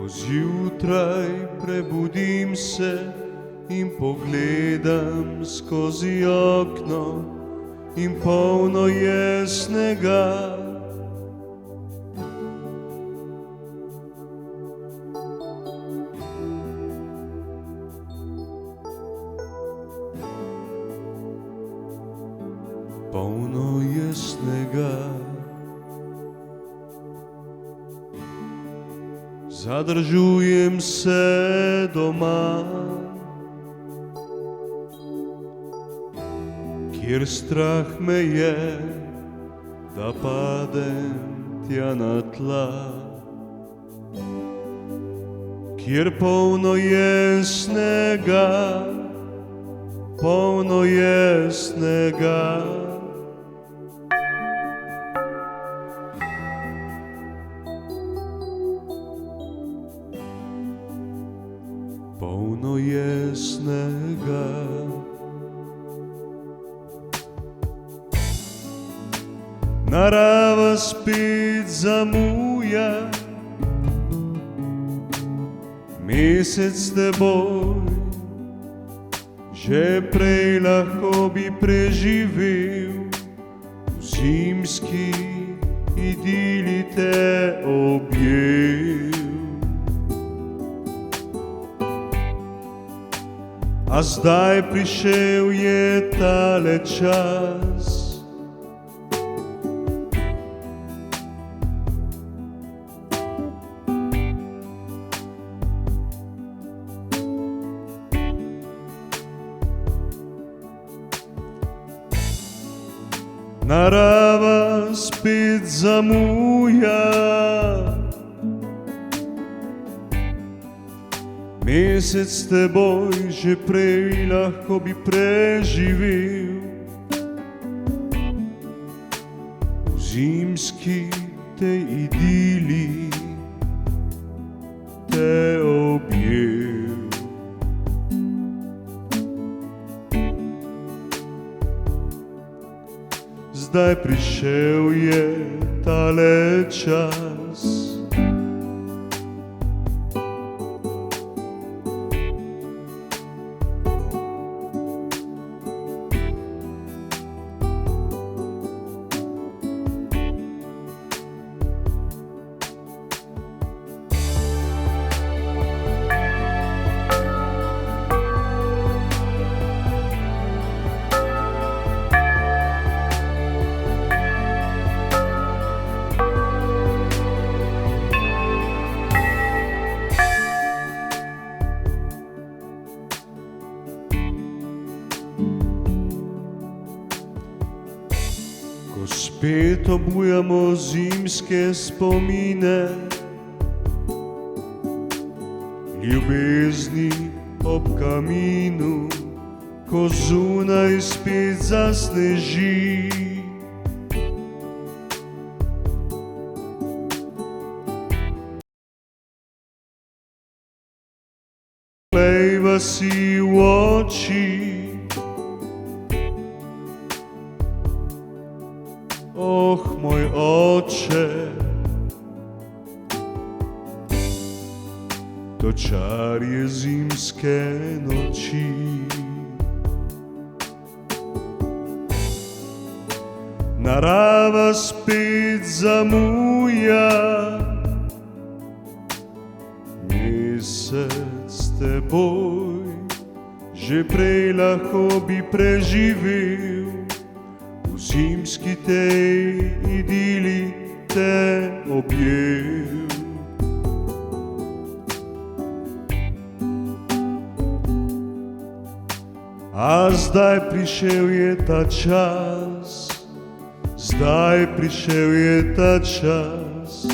Zjutraj prebudim se in pogledam skozi okno in polno je snega. Polno je snega. Zadržujem se doma, kjer strah me je, da padem tja na tla. Kjer polno je snega, polno je snega. Polno je snega. Narava spet zamuja, mesec s teboj že prej lahko bi preživel, v zimski idili te objel. A zdaj prišel je tale čas, narava spet zamuja, mesec s teboj že prej lahko bi preživel, v zimski tej idili te objel. Zdaj prišel je tale čas, ko spet obujamo zimske spomine, ljubezni ob kaminu, ko zunaj spet zasneži. Glejva si v oči, oh, moj oče, to čar je zimske noči. Narava spet zamuja, mesec s teboj že prej lahko bi preživel, v zimski tej idili te objel. A zdaj prišel je ta čas, zdaj prišel je ta čas,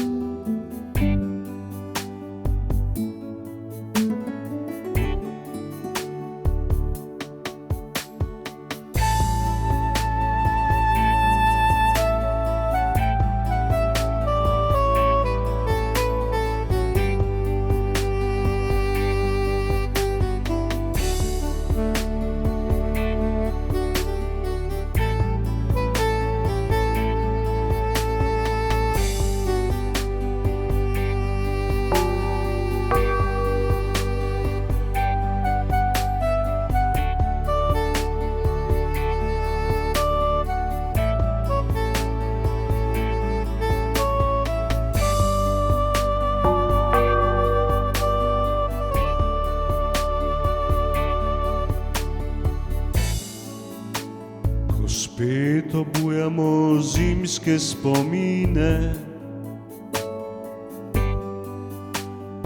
zimske spomine,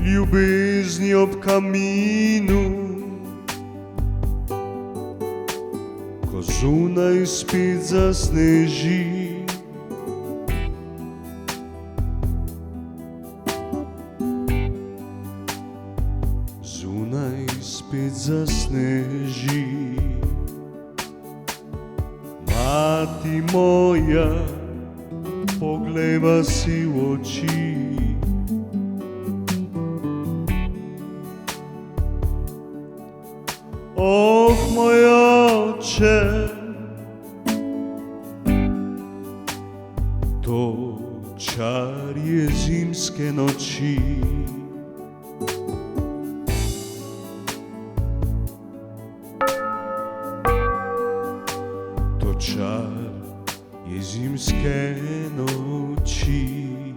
ljubezni ob kaminu, ko zunaj spet zasneži. Zunaj spet zasneži. Mati moja, poglejva si v oči. Oh, moj oče, to čar je zimske noči. To čar je zimske noči.